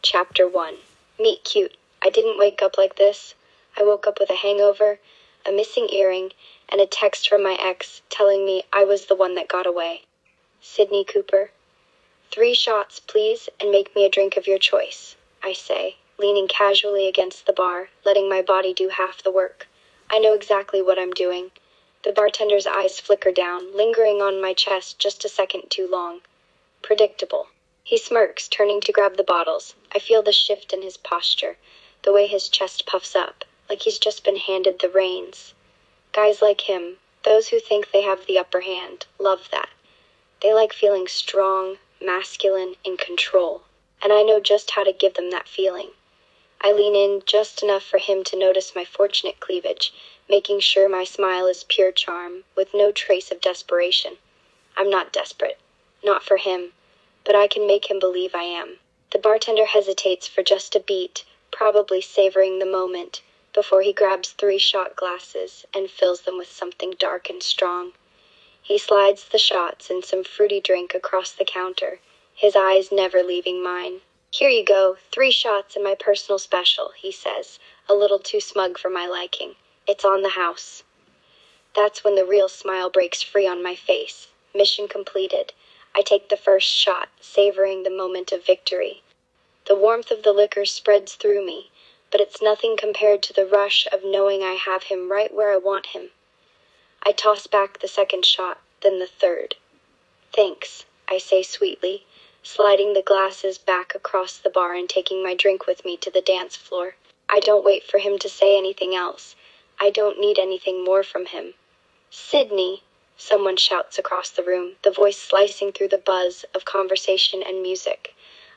Chapter 1. Meet cute. I didn't wake up like this. I woke up with a hangover, a missing earring, and a text from my ex telling me I was the one that got away. Sydney Cooper. 3 shots, please, and make me a drink of your choice, I say, leaning casually against the bar, letting my body do half the work. I know exactly what I'm doing. The bartender's eyes flicker down, lingering on my chest just a second too long. Predictable. He smirks, turning to grab the bottles. I feel the shift in his posture, the way his chest puffs up, like he's just been handed the reins. Guys like him, those who think they have the upper hand, love that. They like feeling strong, masculine, in control, and I know just how to give them that feeling. I lean in just enough for him to notice my fortunate cleavage, making sure my smile is pure charm, with no trace of desperation. I'm not desperate. Not for him. But I can make him believe I am. The bartender hesitates for just a beat, probably savoring the moment, before he grabs 3 shot glasses and fills them with something dark and strong. He slides the shots and some fruity drink across the counter, his eyes never leaving mine. Here you go, 3 shots and my personal special, he says, a little too smug for my liking. It's on the house. That's when the real smile breaks free on my face. Mission completed. I take the first shot, savoring the moment of victory. The warmth of the liquor spreads through me, but it's nothing compared to the rush of knowing I have him right where I want him. I toss back the second shot, then the third. Thanks, I say sweetly, sliding the glasses back across the bar and taking my drink with me to the dance floor. I don't wait for him to say anything else. I don't need anything more from him. Sydney! Someone shouts across the room, the voice slicing through the buzz of conversation and music.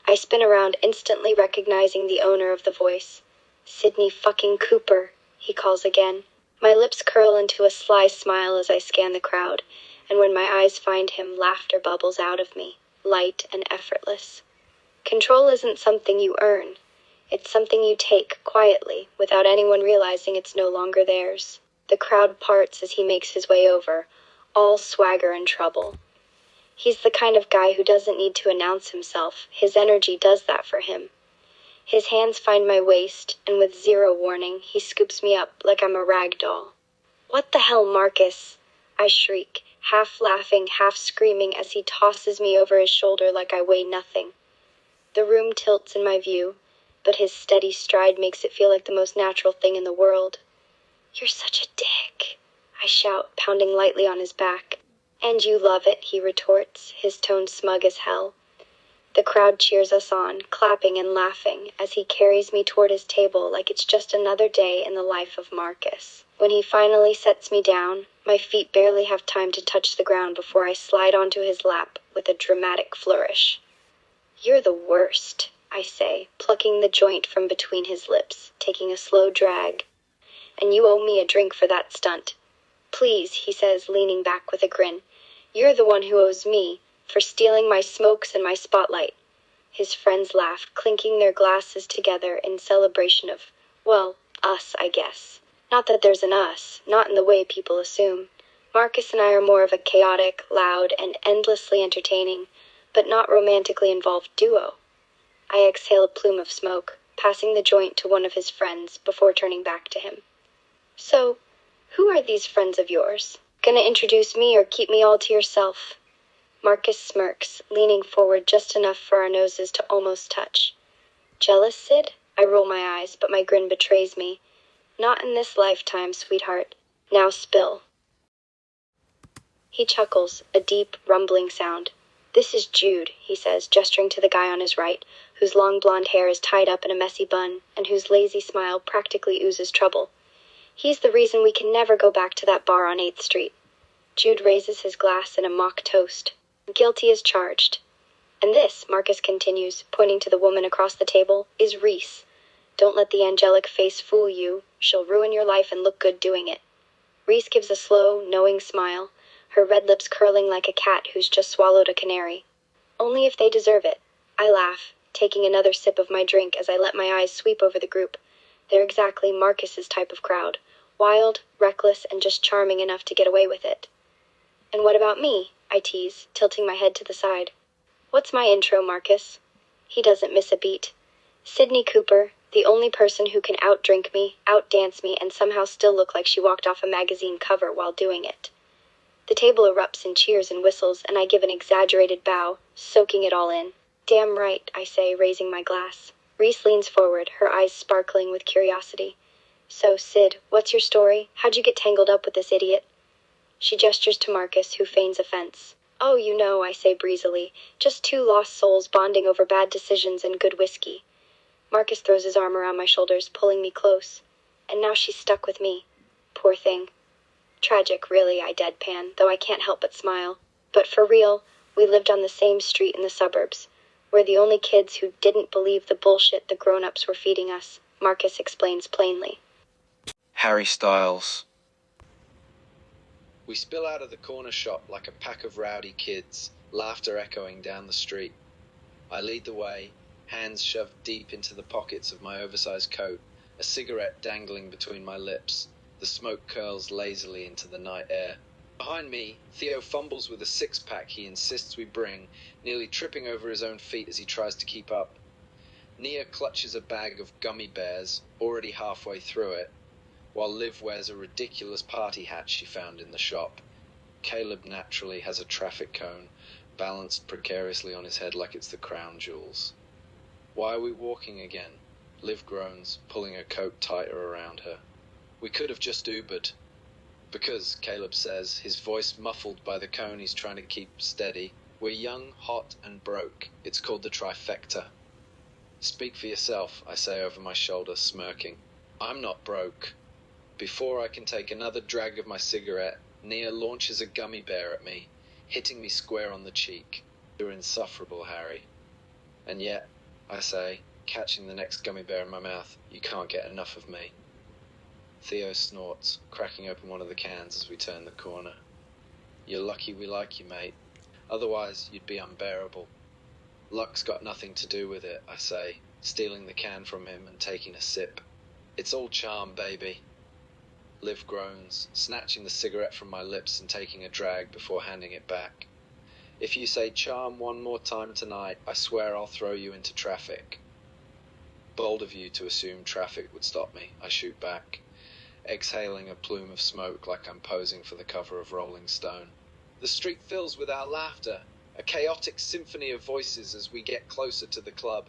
I spin around, instantly recognizing the owner of the voice. Sydney fucking Cooper, he calls again. My lips curl into a sly smile as I scan the crowd, and when my eyes find him, laughter bubbles out of me, light and effortless. Control isn't something you earn. It's something you take quietly, without anyone realizing it's no longer theirs. The crowd parts as he makes his way over, all swagger and trouble. He's the kind of guy who doesn't need to announce himself. His energy does that for him. His hands find my waist, and with zero warning, he scoops me up like I'm a rag doll. What the hell, Marcus? I shriek, half laughing, half screaming as he tosses me over his shoulder like I weigh nothing. The room tilts in my view, but his steady stride makes it feel like the most natural thing in the world. You're such a dick, I shout, pounding lightly on his back. And you love it, he retorts, his tone smug as hell. The crowd cheers us on, clapping and laughing, as he carries me toward his table like it's just another day in the life of Marcus. When he finally sets me down, my feet barely have time to touch the ground before I slide onto his lap with a dramatic flourish. You're the worst, I say, plucking the joint from between his lips, taking a slow drag. And you owe me a drink for that stunt. Please, he says, leaning back with a grin. You're the one who owes me, for stealing my smokes and my spotlight. His friends laugh, clinking their glasses together in celebration of, well, us, I guess. Not that there's an us, not in the way people assume. Marcus and I are more of a chaotic, loud, and endlessly entertaining, but not romantically involved duo. I exhale a plume of smoke, passing the joint to one of his friends before turning back to him. So, who are these friends of yours? Gonna introduce me or keep me all to yourself? Marcus smirks, leaning forward just enough for our noses to almost touch. Jealous, Sid? I roll my eyes, but my grin betrays me. Not in this lifetime, sweetheart. Now spill. He chuckles, a deep, rumbling sound. This is Jude, he says, gesturing to the guy on his right, whose long blonde hair is tied up in a messy bun, and whose lazy smile practically oozes trouble. He's the reason we can never go back to that bar on 8th Street. Jude raises his glass in a mock toast. Guilty as charged. And this, Marcus continues, pointing to the woman across the table, is Reese. Don't let the angelic face fool you. She'll ruin your life and look good doing it. Reese gives a slow, knowing smile, her red lips curling like a cat who's just swallowed a canary. Only if they deserve it. I laugh, taking another sip of my drink as I let my eyes sweep over the group. They're exactly Marcus's type of crowd. Wild, reckless, and just charming enough to get away with it. And what about me? I tease, tilting my head to the side. What's my intro, Marcus? He doesn't miss a beat. Sydney Cooper, the only person who can outdrink me, outdance me, and somehow still look like she walked off a magazine cover while doing it. The table erupts in cheers and whistles, and I give an exaggerated bow, soaking it all in. Damn right, I say, raising my glass. Reese leans forward, her eyes sparkling with curiosity. So, Sid, what's your story? How'd you get tangled up with this idiot? She gestures to Marcus, who feigns offense. Oh, you know, I say breezily, just two lost souls bonding over bad decisions and good whiskey. Marcus throws his arm around my shoulders, pulling me close. And now she's stuck with me. Poor thing. Tragic, really, I deadpan, though I can't help but smile. But for real, we lived on the same street in the suburbs. We're the only kids who didn't believe the bullshit the grown-ups were feeding us, Marcus explains plainly. Harry Styles. We spill out of the corner shop like a pack of rowdy kids, laughter echoing down the street. I lead the way, hands shoved deep into the pockets of my oversized coat, a cigarette dangling between my lips. The smoke curls lazily into the night air. Behind me, Theo fumbles with a six-pack he insists we bring, nearly tripping over his own feet as he tries to keep up. Nia clutches a bag of gummy bears, already halfway through it, while Liv wears a ridiculous party hat she found in the shop. Caleb naturally has a traffic cone, balanced precariously on his head like it's the crown jewels. Why are we walking again? Liv groans, pulling her coat tighter around her. We could have just Ubered. Because, Caleb says, his voice muffled by the cone he's trying to keep steady, we're young, hot, and broke. It's called the trifecta. Speak for yourself, I say over my shoulder, smirking. I'm not broke. Before I can take another drag of my cigarette, Nia launches a gummy bear at me, hitting me square on the cheek. You're insufferable, Harry. And yet, I say, catching the next gummy bear in my mouth, you can't get enough of me. Theo snorts, cracking open one of the cans as we turn the corner. You're lucky we like you, mate. Otherwise, you'd be unbearable. Luck's got nothing to do with it, I say, stealing the can from him and taking a sip. It's all charm, baby. Liv groans, snatching the cigarette from my lips and taking a drag before handing it back. If you say charm one more time tonight, I swear I'll throw you into traffic. Bold of you to assume traffic would stop me, I shoot back, exhaling a plume of smoke like I'm posing for the cover of Rolling Stone. The street fills with our laughter, a chaotic symphony of voices as we get closer to the club.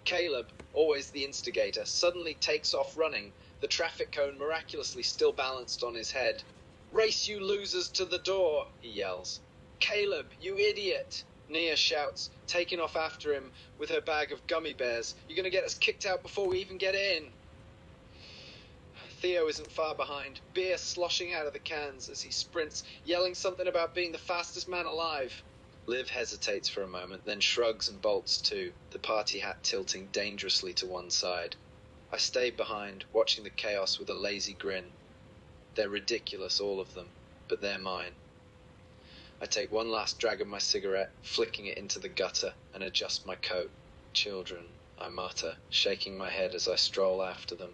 Caleb, always the instigator, suddenly takes off running, the traffic cone miraculously still balanced on his head. Race you losers to the door, he yells. Caleb, you idiot, Nia shouts, taking off after him with her bag of gummy bears. You're going to get us kicked out before we even get in. Theo isn't far behind, beer sloshing out of the cans as he sprints, yelling something about being the fastest man alive. Liv hesitates for a moment, then shrugs and bolts too, the party hat tilting dangerously to one side. I stay behind, watching the chaos with a lazy grin. They're ridiculous, all of them, but they're mine. I take one last drag of my cigarette, flicking it into the gutter, and adjust my coat. Children, I mutter, shaking my head as I stroll after them.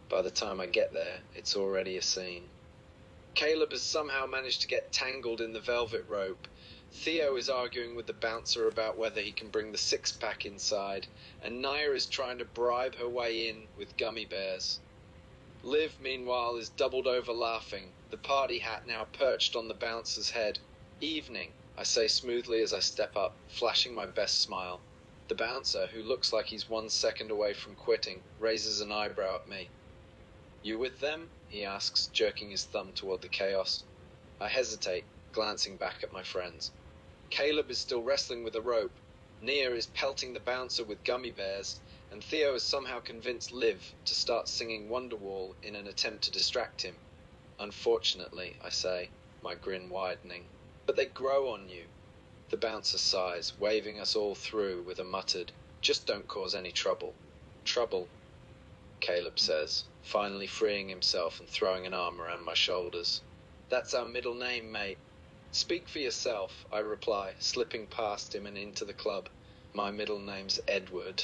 By the time I get there, it's already a scene. Caleb has somehow managed to get tangled in the velvet rope. Theo is arguing with the bouncer about whether he can bring the six-pack inside, and Nia is trying to bribe her way in with gummy bears. Liv, meanwhile, is doubled over laughing, the party hat now perched on the bouncer's head. Evening, I say smoothly as I step up, flashing my best smile. The bouncer, who looks like he's 1 second away from quitting, raises an eyebrow at me. You with them? He asks, jerking his thumb toward the chaos. I hesitate, glancing back at my friends. Caleb is still wrestling with a rope. Nia is pelting the bouncer with gummy bears, and Theo has somehow convinced Liv to start singing Wonderwall in an attempt to distract him. Unfortunately, I say, my grin widening. But they grow on you. The bouncer sighs, waving us all through with a muttered, just don't cause any trouble. Trouble, Caleb says, finally freeing himself and throwing an arm around my shoulders. That's our middle name, mate. Speak for yourself, I reply, slipping past him and into the club. My middle name's Edward.